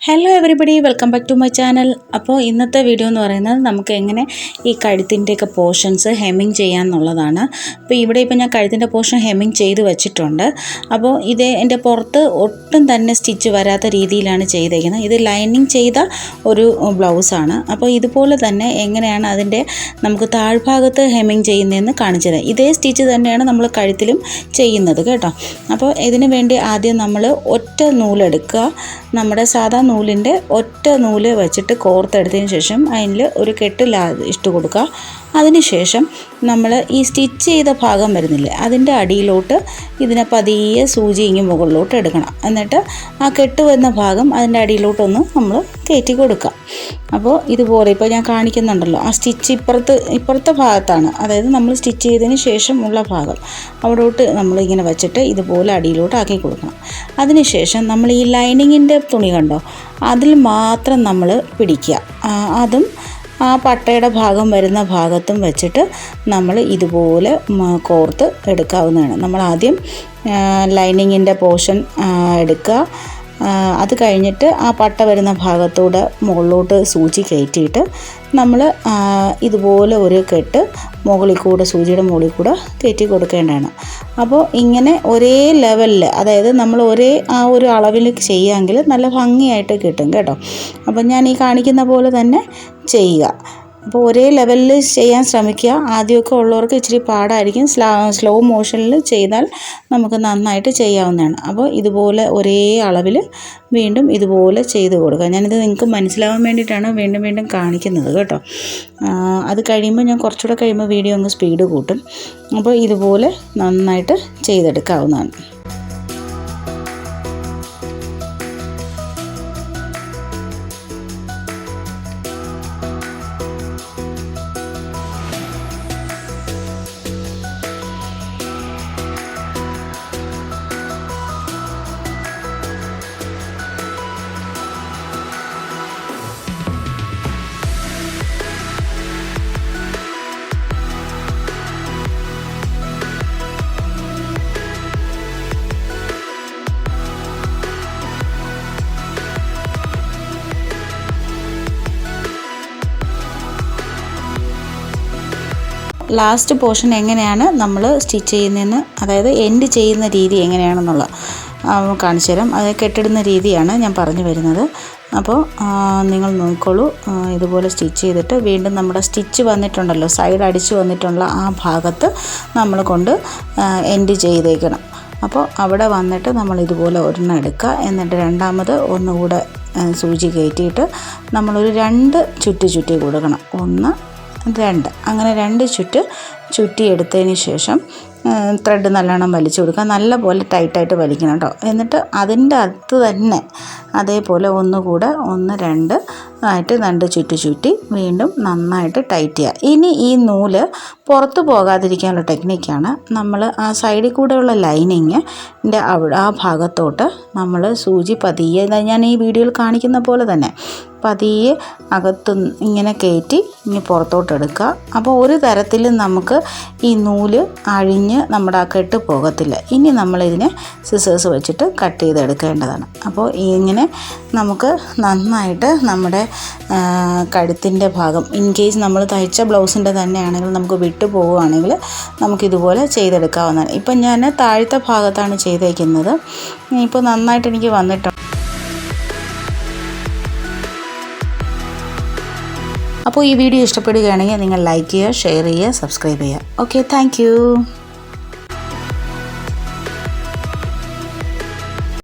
Hello everybody, welcome back to my channel. അപ്പോൾ ഇന്നത്തെ video എന്ന് പറയുന്നത് നമുക്ക് എങ്ങനെ ഈ കഴുത്തിൻ്റെയൊക്കെ പോർഷൻസ് ഹെമ്മിങ് ചെയ്യാമെന്നുള്ളതാണ്. അപ്പോൾ ഇവിടെ ഇപ്പോൾ ഞാൻ കഴുത്തിൻ്റെ പോർഷൻ ഹെമ്മിങ് ചെയ്ത് വെച്ചിട്ടുണ്ട്. അപ്പോൾ ഇത് എൻ്റെ പുറത്ത് ഒട്ടും തന്നെ സ്റ്റിച്ച് വരാത്ത രീതിയിലാണ് ചെയ്തേക്കുന്നത്. ഇത് ലൈനിങ് ചെയ്ത ഒരു ബ്ലൗസാണ്. അപ്പോൾ ഇതുപോലെ തന്നെ എങ്ങനെയാണ് അതിൻ്റെ നമുക്ക് താഴ്ഭാഗത്ത് ഹെമ്മിങ് ചെയ്യുന്നതെന്ന് കാണിച്ചത്. ഇതേ സ്റ്റിച്ച് തന്നെയാണ് നമ്മൾ കഴുത്തിലും ചെയ്യുന്നത് കേട്ടോ. അപ്പോൾ ഇതിന് വേണ്ടി ആദ്യം നമ്മൾ ഒറ്റ നൂലെടുക്കുക. നമ്മുടെ സാധാ നൂലിൻ്റെ ഒറ്റ നൂല് വെച്ചിട്ട് കോർത്തെടുത്തതിന് ശേഷം അതിൽ ഒരു കെട്ട് ഇട്ട് കൊടുക്കുക. അതിനുശേഷം നമ്മൾ ഈ സ്റ്റിച്ച് ചെയ്ത ഭാഗം വരുന്നില്ലേ, അതിൻ്റെ അടിയിലോട്ട് ഇതിനെ പതിയെ സൂചി ഇങ്ങ് മുകളിലോട്ട് എടുക്കണം. എന്നിട്ട് ആ കെട്ട് വരുന്ന ഭാഗം അതിൻ്റെ അടിയിലോട്ടൊന്ന് നമ്മൾ കയറ്റി കൊടുക്കുക. അപ്പോൾ ഇതുപോലെ ഇപ്പോൾ ഞാൻ കാണിക്കുന്നുണ്ടല്ലോ, ആ സ്റ്റിച്ച് ഇപ്പുറത്തെ ഭാഗത്താണ്, അതായത് നമ്മൾ സ്റ്റിച്ച് ചെയ്തതിന് ശേഷം ഉള്ള ഭാഗം അവിടോട്ട് നമ്മളിങ്ങനെ വെച്ചിട്ട് ഇതുപോലെ അടിയിലോട്ട് ആക്കി കൊടുക്കണം. അതിനുശേഷം നമ്മൾ ഈ ലൈനിങ്ങിൻ്റെ തുണി കണ്ടോ, അതിൽ മാത്രം നമ്മൾ പിടിക്കുക. അതും ആ പട്ടയുടെ ഭാഗം വരുന്ന ഭാഗത്തും വെച്ചിട്ട് നമ്മൾ ഇതുപോലെ കോർത്ത് എടുക്കാവുന്നതാണ്. നമ്മൾ ആദ്യം ലൈനിങ്ങിൻ്റെ പോർഷൻ എടുക്കുക. അത് കഴിഞ്ഞിട്ട് ആ പട്ട വരുന്ന ഭാഗത്തൂടെ മുകളിലോട്ട് സൂചി കയറ്റിയിട്ട് നമ്മൾ ഇതുപോലെ ഒരു കെട്ട് മുകളിൽ കൂടെ സൂചിയുടെ മുകളിൽ കൂടെ കയറ്റി കൊടുക്കേണ്ടതാണ്. അപ്പോൾ ഇങ്ങനെ ഒരേ ലെവലിൽ, അതായത് നമ്മൾ ഒരേ ആ ഒരു അളവിൽ ചെയ്യുകയെങ്കിൽ നല്ല ഭംഗിയായിട്ട് കിട്ടും കേട്ടോ. അപ്പം ഞാൻ ഈ കാണിക്കുന്ന പോലെ തന്നെ ചെയ്യുക. അപ്പോൾ ഒരേ ലെവലിൽ ചെയ്യാൻ ശ്രമിക്കുക. ആദ്യമൊക്കെ ഉള്ളവർക്ക് ഇച്ചിരി പാടായിരിക്കും. സ്ലോ മോഷനിൽ ചെയ്താൽ നമുക്ക് നന്നായിട്ട് ചെയ്യാവുന്നതാണ്. അപ്പോൾ ഇതുപോലെ ഒരേ അളവിൽ വീണ്ടും ഇതുപോലെ ചെയ്ത് കൊടുക്കുക. ഞാനിത് നിങ്ങൾക്ക് മനസ്സിലാവാൻ വേണ്ടിയിട്ടാണ് വീണ്ടും വീണ്ടും കാണിക്കുന്നത് കേട്ടോ. അത് കഴിയുമ്പോൾ ഞാൻ കുറച്ചുകൂടെ കഴിയുമ്പോൾ വീഡിയോ ഒന്ന് സ്പീഡ് കൂട്ടും. അപ്പോൾ ഇതുപോലെ നന്നായിട്ട് ചെയ്തെടുക്കാവുന്നതാണ്. ലാസ്റ്റ് പോർഷൻ എങ്ങനെയാണ് നമ്മൾ സ്റ്റിച്ച് ചെയ്യുന്നതെന്ന്, അതായത് എൻഡ് ചെയ്യുന്ന രീതി എങ്ങനെയാണെന്നുള്ള കാണിച്ചു തരാം. അത് കെട്ടിടുന്ന രീതിയാണ് ഞാൻ പറഞ്ഞു വരുന്നത്. അപ്പോൾ നിങ്ങൾ നോക്കിക്കോളൂ. ഇതുപോലെ സ്റ്റിച്ച് ചെയ്തിട്ട് വീണ്ടും നമ്മുടെ സ്റ്റിച്ച് വന്നിട്ടുണ്ടല്ലോ, സൈഡ് അടിച്ച് വന്നിട്ടുള്ള ആ ഭാഗത്ത് നമ്മൾ കൊണ്ട് എൻഡ് ചെയ്തേക്കണം. അപ്പോൾ അവിടെ വന്നിട്ട് നമ്മൾ ഇതുപോലെ ഒരെണ്ണം എടുക്കുക. എന്നിട്ട് രണ്ടാമത് ഒന്നുകൂടെ സൂചി കയറ്റിയിട്ട് നമ്മളൊരു 2 ചുറ്റി കൊടുക്കണം. 1 2 അങ്ങനെ 2 ചുറ്റിയെടുത്തതിന് ശേഷം ത്രെഡ് നല്ലോണം വലിച്ചു കൊടുക്കുക. നല്ലപോലെ ടൈറ്റായിട്ട് വലിക്കണം കേട്ടോ. എന്നിട്ട് അതിൻ്റെ അകത്ത് തന്നെ അതേപോലെ ഒന്നുകൂടെ 1 2 ആയിട്ട് 2 ചുറ്റി വീണ്ടും നന്നായിട്ട് ടൈറ്റ് ചെയ്യുക. ഇനി ഈ നൂല് പുറത്ത് പോകാതിരിക്കാനുള്ള ടെക്നിക്കാണ്. നമ്മൾ ആ സൈഡിൽ കൂടെയുള്ള ലൈനിങ്ങിൻ്റെ ആ ഭാഗത്തോട്ട് നമ്മൾ സൂചി പതിയെ, ഞാൻ ഈ വീഡിയോയിൽ കാണിക്കുന്ന പോലെ തന്നെ പതിയെ അകത്ത് ഇങ്ങനെ കയറ്റി ഇനി പുറത്തോട്ട് എടുക്കുക. അപ്പോൾ ഒരു തരത്തിലും നമുക്ക് ഈ നൂല് അഴിഞ്ഞ് നമ്മുടെ ആ കെട്ട് പോകത്തില്ല. ഇനി നമ്മളിതിനെ സിസേഴ്സ് വെച്ചിട്ട് കട്ട് ചെയ്തെടുക്കേണ്ടതാണ്. അപ്പോൾ ഇങ്ങനെ നമുക്ക് നന്നായിട്ട് നമ്മുടെ കഴുത്തിൻ്റെ ഭാഗം, ഇൻ കേസ് നമ്മൾ തയ്ച്ച ബ്ലൗസിൻ്റെ തന്നെയാണെങ്കിൽ നമുക്ക് വിട്ടു പോവുകയാണെങ്കിൽ നമുക്കിതുപോലെ ചെയ്തെടുക്കാവുന്നതാണ്. ഇപ്പം ഞാൻ താഴത്തെ ഭാഗത്താണ് ചെയ്തേക്കുന്നത്. ഇപ്പോൾ നന്നായിട്ട് എനിക്ക് വന്നിട്ടുണ്ട്. അപ്പോൾ ഈ വീഡിയോ ഇഷ്ടപ്പെടുകയാണെങ്കിൽ നിങ്ങൾ ലൈക്ക് ചെയ്യുക, ഷെയർ ചെയ്യുക, സബ്സ്ക്രൈബ് ചെയ്യുക. Okay, thank you.